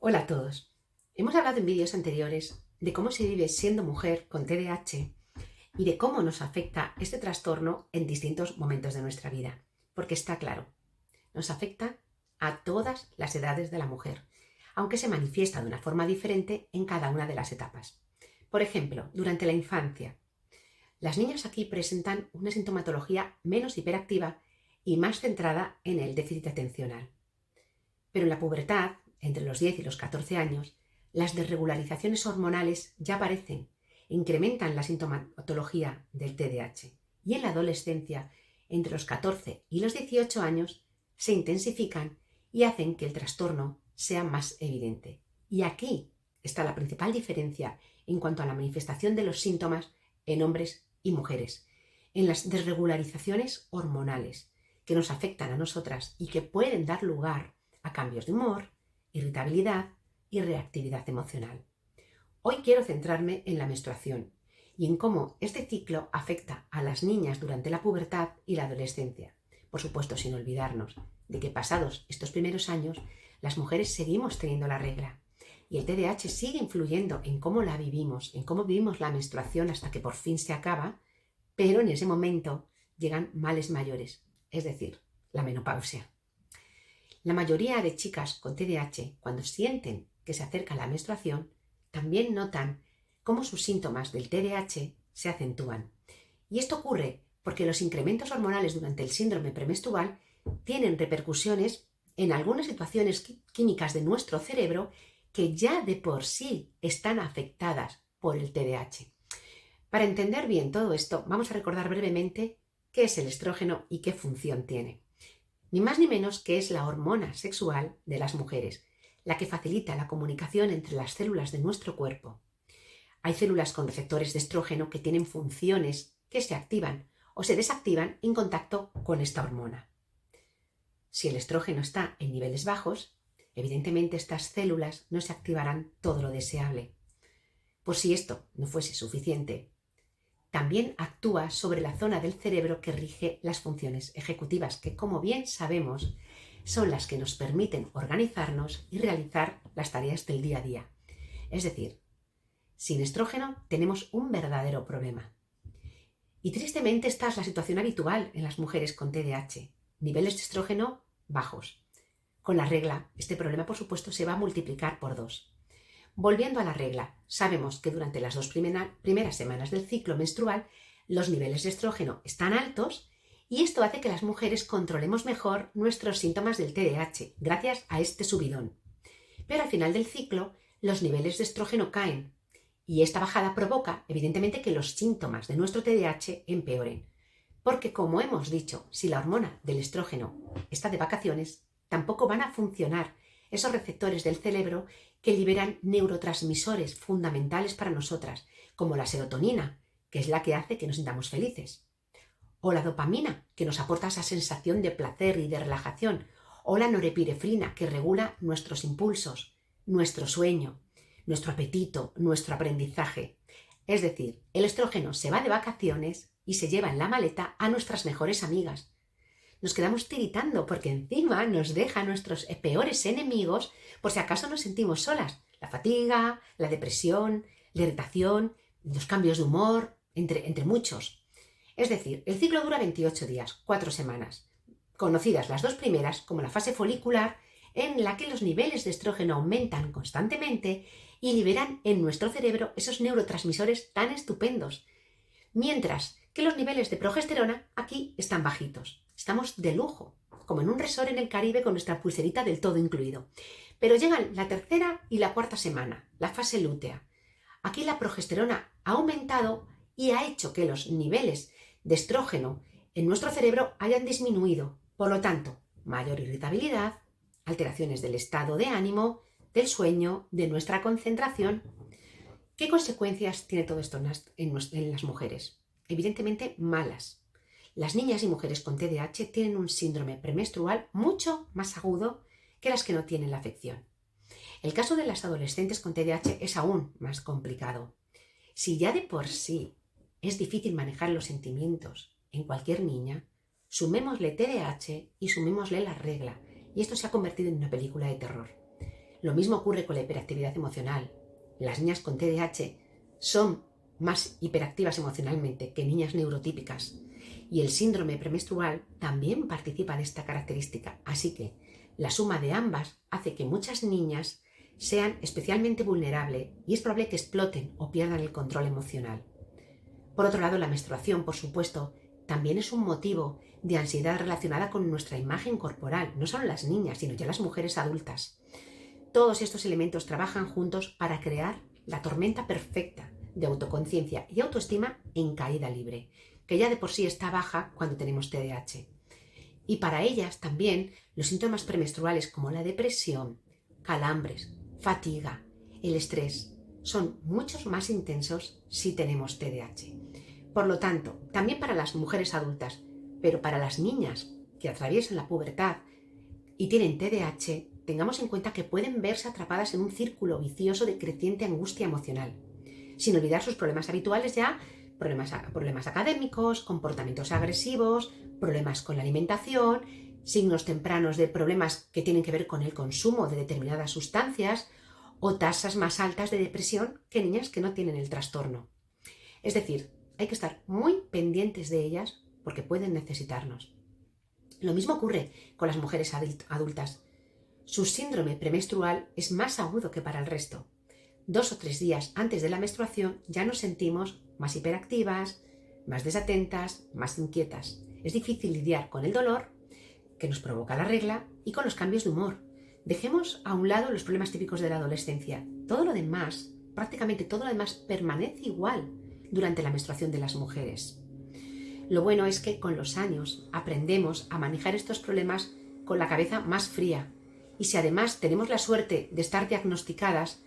Hola a todos. Hemos hablado en vídeos anteriores de cómo se vive siendo mujer con TDAH y de cómo nos afecta este trastorno en distintos momentos de nuestra vida. Porque está claro, nos afecta a todas las edades de la mujer, aunque se manifiesta de una forma diferente en cada una de las etapas. Por ejemplo, durante la infancia, las niñas aquí presentan una sintomatología menos hiperactiva y más centrada en el déficit atencional. Pero en la pubertad, entre los 10 y los 14 años, las desregularizaciones hormonales ya aparecen, incrementan la sintomatología del TDAH. Y en la adolescencia, entre los 14 y los 18 años, se intensifican y hacen que el trastorno sea más evidente. Y aquí está la principal diferencia en cuanto a la manifestación de los síntomas en hombres y mujeres, en las desregularizaciones hormonales que nos afectan a nosotras y que pueden dar lugar a cambios de humor, irritabilidad y reactividad emocional. Hoy quiero centrarme en la menstruación y en cómo este ciclo afecta a las niñas durante la pubertad y la adolescencia. Por supuesto, sin olvidarnos de que pasados estos primeros años, las mujeres seguimos teniendo la regla y el TDAH sigue influyendo en cómo la vivimos, en cómo vivimos la menstruación hasta que por fin se acaba, pero en ese momento llegan males mayores, es decir, la menopausia. La mayoría de chicas con TDAH, cuando sienten que se acerca la menstruación, también notan cómo sus síntomas del TDAH se acentúan. Y esto ocurre porque los incrementos hormonales durante el síndrome premenstrual tienen repercusiones en algunas situaciones químicas de nuestro cerebro que ya de por sí están afectadas por el TDAH. Para entender bien todo esto, vamos a recordar brevemente qué es el estrógeno y qué función tiene. Ni más ni menos que es la hormona sexual de las mujeres, la que facilita la comunicación entre las células de nuestro cuerpo. Hay células con receptores de estrógeno que tienen funciones que se activan o se desactivan en contacto con esta hormona. Si el estrógeno está en niveles bajos, evidentemente estas células no se activarán todo lo deseable. Por si esto no fuese suficiente, también actúa sobre la zona del cerebro que rige las funciones ejecutivas, que como bien sabemos son las que nos permiten organizarnos y realizar las tareas del día a día. Es decir, sin estrógeno tenemos un verdadero problema. Y tristemente esta es la situación habitual en las mujeres con TDAH, niveles de estrógeno bajos. Con la regla, este problema por supuesto se va a multiplicar por 2. Volviendo a la regla, sabemos que durante las 2 primeras semanas del ciclo menstrual los niveles de estrógeno están altos y esto hace que las mujeres controlemos mejor nuestros síntomas del TDAH gracias a este subidón. Pero al final del ciclo los niveles de estrógeno caen y esta bajada provoca evidentemente que los síntomas de nuestro TDAH empeoren. Porque como hemos dicho, si la hormona del estrógeno está de vacaciones, tampoco van a funcionar esos receptores del cerebro que liberan neurotransmisores fundamentales para nosotras, como la serotonina, que es la que hace que nos sintamos felices, o la dopamina, que nos aporta esa sensación de placer y de relajación, o la norepinefrina, que regula nuestros impulsos, nuestro sueño, nuestro apetito, nuestro aprendizaje. Es decir, el estrógeno se va de vacaciones y se lleva en la maleta a nuestras mejores amigas. Nos quedamos tiritando porque encima nos deja a nuestros peores enemigos por si acaso nos sentimos solas. La fatiga, la depresión, la irritación, los cambios de humor, entre muchos. Es decir, el ciclo dura 28 días, 4 semanas, conocidas las 2 primeras como la fase folicular, en la que los niveles de estrógeno aumentan constantemente y liberan en nuestro cerebro esos neurotransmisores tan estupendos, mientras que los niveles de progesterona aquí están bajitos. Estamos de lujo, como en un resort en el Caribe con nuestra pulserita del todo incluido. Pero llegan la 3ª y la 4ª semana, la fase lútea. Aquí la progesterona ha aumentado y ha hecho que los niveles de estrógeno en nuestro cerebro hayan disminuido. Por lo tanto, mayor irritabilidad, alteraciones del estado de ánimo, del sueño, de nuestra concentración. ¿Qué consecuencias tiene todo esto en las mujeres? Evidentemente malas. Las niñas y mujeres con TDAH tienen un síndrome premenstrual mucho más agudo que las que no tienen la afección. El caso de las adolescentes con TDAH es aún más complicado. Si ya de por sí es difícil manejar los sentimientos en cualquier niña, sumémosle TDAH y sumémosle la regla, y esto se ha convertido en una película de terror. Lo mismo ocurre con la hiperactividad emocional. Las niñas con TDAH son más hiperactivas emocionalmente que niñas neurotípicas, y el síndrome premenstrual también participa en esta característica, así que la suma de ambas hace que muchas niñas sean especialmente vulnerables y es probable que exploten o pierdan el control emocional. Por otro lado, la menstruación, por supuesto, también es un motivo de ansiedad relacionada con nuestra imagen corporal, no solo las niñas, sino ya las mujeres adultas. Todos estos elementos trabajan juntos para crear la tormenta perfecta de autoconciencia y autoestima en caída libre, que ya de por sí está baja cuando tenemos TDAH. Y para ellas también los síntomas premenstruales como la depresión, calambres, fatiga, el estrés, son muchos más intensos si tenemos TDAH. Por lo tanto, también para las mujeres adultas, pero para las niñas que atraviesan la pubertad y tienen TDAH, tengamos en cuenta que pueden verse atrapadas en un círculo vicioso de creciente angustia emocional, sin olvidar sus problemas habituales ya, problemas académicos, comportamientos agresivos, problemas con la alimentación, signos tempranos de problemas que tienen que ver con el consumo de determinadas sustancias o tasas más altas de depresión que niñas que no tienen el trastorno. Es decir, hay que estar muy pendientes de ellas porque pueden necesitarnos. Lo mismo ocurre con las mujeres adultas. Su síndrome premenstrual es más agudo que para el resto. 2 o 3 días antes de la menstruación ya nos sentimos más hiperactivas, más desatentas, más inquietas. Es difícil lidiar con el dolor que nos provoca la regla y con los cambios de humor. Dejemos a un lado los problemas típicos de la adolescencia. Todo lo demás, prácticamente todo lo demás, permanece igual durante la menstruación de las mujeres. Lo bueno es que con los años aprendemos a manejar estos problemas con la cabeza más fría. Y si además tenemos la suerte de estar diagnosticadas,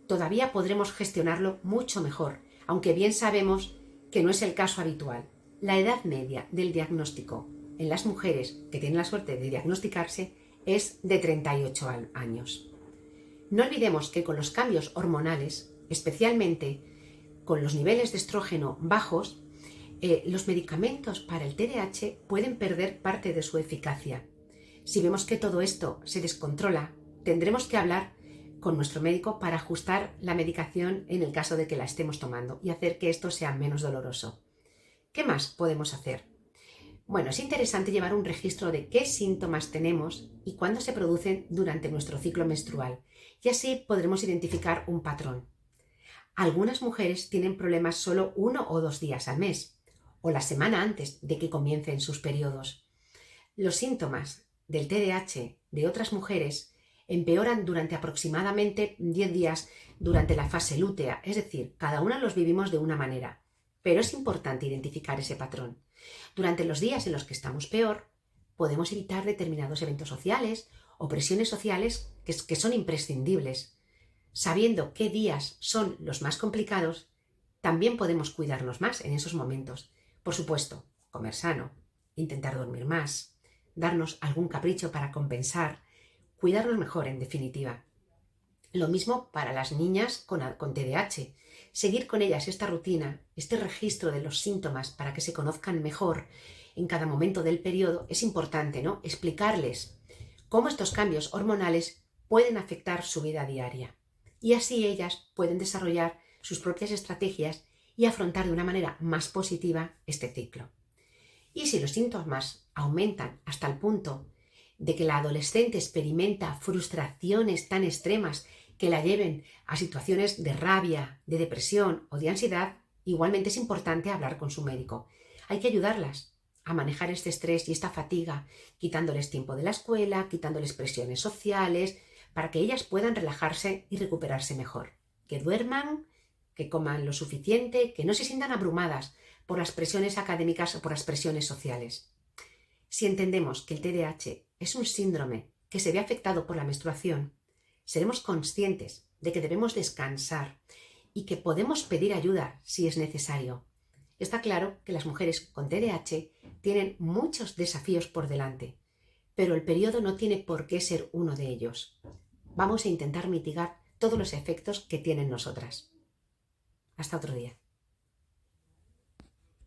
todavía podremos gestionarlo mucho mejor, aunque bien sabemos que no es el caso habitual. La edad media del diagnóstico en las mujeres que tienen la suerte de diagnosticarse es de 38 años. No olvidemos que con los cambios hormonales, especialmente con los niveles de estrógeno bajos, los medicamentos para el TDAH pueden perder parte de su eficacia. Si vemos que todo esto se descontrola, tendremos que hablar con nuestro médico para ajustar la medicación en el caso de que la estemos tomando y hacer que esto sea menos doloroso. ¿Qué más podemos hacer? Bueno, es interesante llevar un registro de qué síntomas tenemos y cuándo se producen durante nuestro ciclo menstrual, y así podremos identificar un patrón. Algunas mujeres tienen problemas solo 1 o 2 días al mes, o la semana antes de que comiencen sus periodos. Los síntomas del TDAH de otras mujeres empeoran durante aproximadamente 10 días durante la fase lútea, es decir, cada una los vivimos de una manera, pero es importante identificar ese patrón. Durante los días en los que estamos peor, podemos evitar determinados eventos sociales o presiones sociales que son imprescindibles. Sabiendo qué días son los más complicados, también podemos cuidarnos más en esos momentos. Por supuesto, comer sano, intentar dormir más, darnos algún capricho para compensar, cuidarnos mejor en definitiva. Lo mismo para las niñas con TDAH. Seguir con ellas esta rutina, este registro de los síntomas para que se conozcan mejor en cada momento del periodo es importante, ¿no? Explicarles cómo estos cambios hormonales pueden afectar su vida diaria. Y así ellas pueden desarrollar sus propias estrategias y afrontar de una manera más positiva este ciclo. Y si los síntomas aumentan hasta el punto de que la adolescente experimenta frustraciones tan extremas que la lleven a situaciones de rabia, de depresión o de ansiedad, igualmente es importante hablar con su médico. Hay que ayudarlas a manejar este estrés y esta fatiga, quitándoles tiempo de la escuela, quitándoles presiones sociales, para que ellas puedan relajarse y recuperarse mejor. Que duerman, que coman lo suficiente, que no se sientan abrumadas por las presiones académicas o por las presiones sociales. Si entendemos que el TDAH es un síndrome que se ve afectado por la menstruación, seremos conscientes de que debemos descansar y que podemos pedir ayuda si es necesario. Está claro que las mujeres con TDAH tienen muchos desafíos por delante, pero el periodo no tiene por qué ser uno de ellos. Vamos a intentar mitigar todos los efectos que tienen nosotras. Hasta otro día.